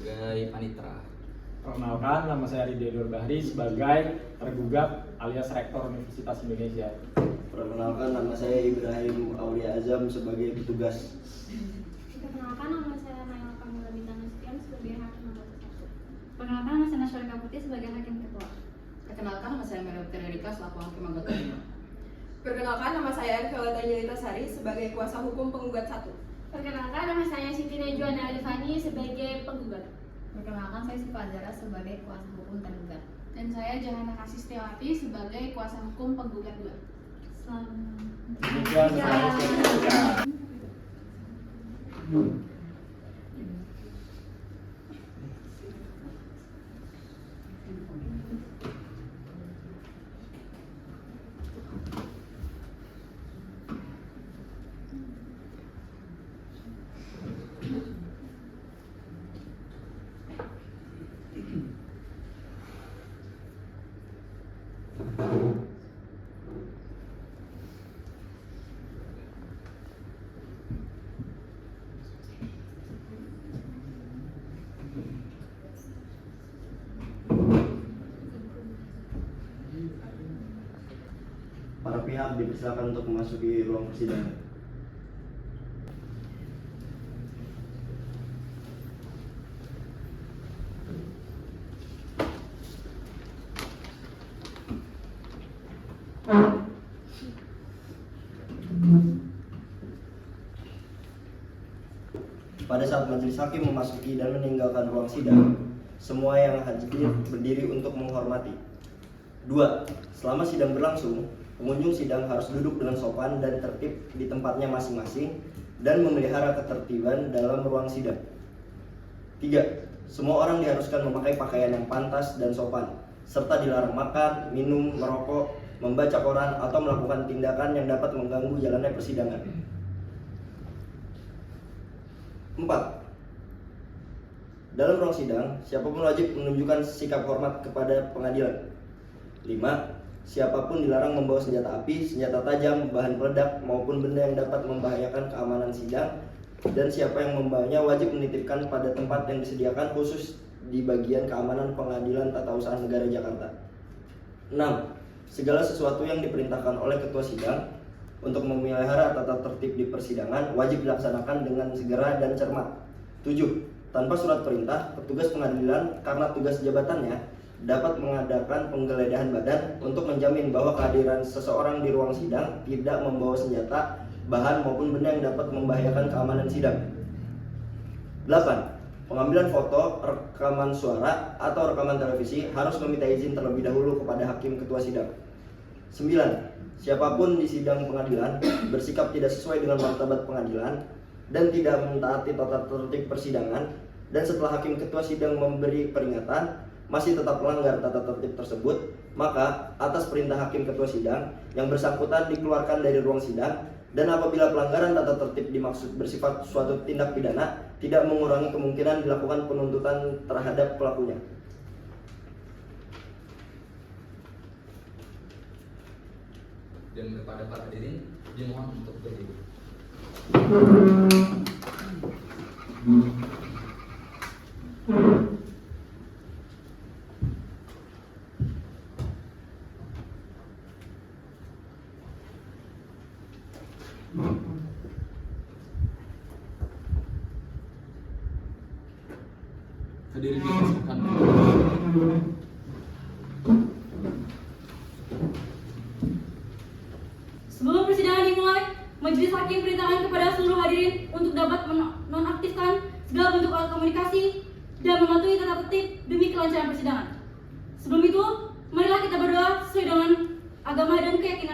sebagai panitera. Perkenalkan, nama saya Ridho Bahri sebagai tergugat alias Rektor Universitas Indonesia. Perkenalkan, nama saya Ibrahim Aulia Azam sebagai petugas. Perkenalkan, nama saya Naila Kamila Bintang Nasution sebagai hakim anggota 1. Perkenalkan, nama saya Nasyarika Putih sebagai hakim ketua. Perkenalkan, nama saya Melody Rika selaku hakim anggota 5. Perkenalkan, nama saya Ervelata Jelita Sari sebagai kuasa hukum penggugat 1. Perkenalkan, nama saya Siti Najwa Alifani sebagai penggugat. Perkenalkan, saya Siva Azara sebagai kuasa hukum tergugat. Dan saya Johana Kasih Setiawati sebagai kuasa hukum penggugat 2. Demikian saya sampaikan. Para pihak dipersilakan untuk memasuki ruang persidangan. Pada saat majelis hakim memasuki dan meninggalkan ruang sidang, semua yang hadir berdiri untuk menghormati. 2. Selama sidang berlangsung, pengunjung sidang harus duduk dengan sopan dan tertib di tempatnya masing-masing dan memelihara ketertiban dalam ruang sidang. 3. Semua orang diharuskan memakai pakaian yang pantas dan sopan, serta dilarang makan, minum, merokok, membaca koran, atau melakukan tindakan yang dapat mengganggu jalannya persidangan. 4. Dalam ruang sidang, siapapun wajib menunjukkan sikap hormat kepada pengadilan. 5. Siapapun dilarang membawa senjata api, senjata tajam, bahan peledak, maupun benda yang dapat membahayakan keamanan sidang. Dan siapa yang membawanya wajib menitipkan pada tempat yang disediakan khusus di bagian keamanan Pengadilan Tata Usaha Negara Jakarta. 6. Segala sesuatu yang diperintahkan oleh ketua sidang untuk memelihara tata tertib di persidangan wajib dilaksanakan dengan segera dan cermat. 7. Tanpa surat perintah, petugas pengadilan karena tugas jabatannya dapat mengadakan penggeledahan badan untuk menjamin bahwa kehadiran seseorang di ruang sidang tidak membawa senjata, bahan maupun benda yang dapat membahayakan keamanan sidang. 8. Pengambilan foto, rekaman suara, atau rekaman televisi harus meminta izin terlebih dahulu kepada hakim ketua sidang. 9. Siapapun di sidang pengadilan bersikap tidak sesuai dengan martabat pengadilan dan tidak mentaati tata tertib persidangan, dan setelah hakim ketua sidang memberi peringatan masih tetap melanggar tata tertib tersebut, maka atas perintah hakim ketua sidang yang bersangkutan dikeluarkan dari ruang sidang, dan apabila pelanggaran tata tertib dimaksud bersifat suatu tindak pidana, tidak mengurangi kemungkinan dilakukan penuntutan terhadap pelakunya. Dan kepada para hadirin dimohon untuk berdiri. Hadirin dipersilakan. Sebelum persidangan dimulai, majelis hakim perintahkan kepada seluruh hadirin untuk dapat menonaktifkan segala bentuk alat komunikasi dan mematuhi tata tertib demi kelancaran persidangan. Sebelum itu, marilah kita berdoa sesuai dengan agama dan keyakinan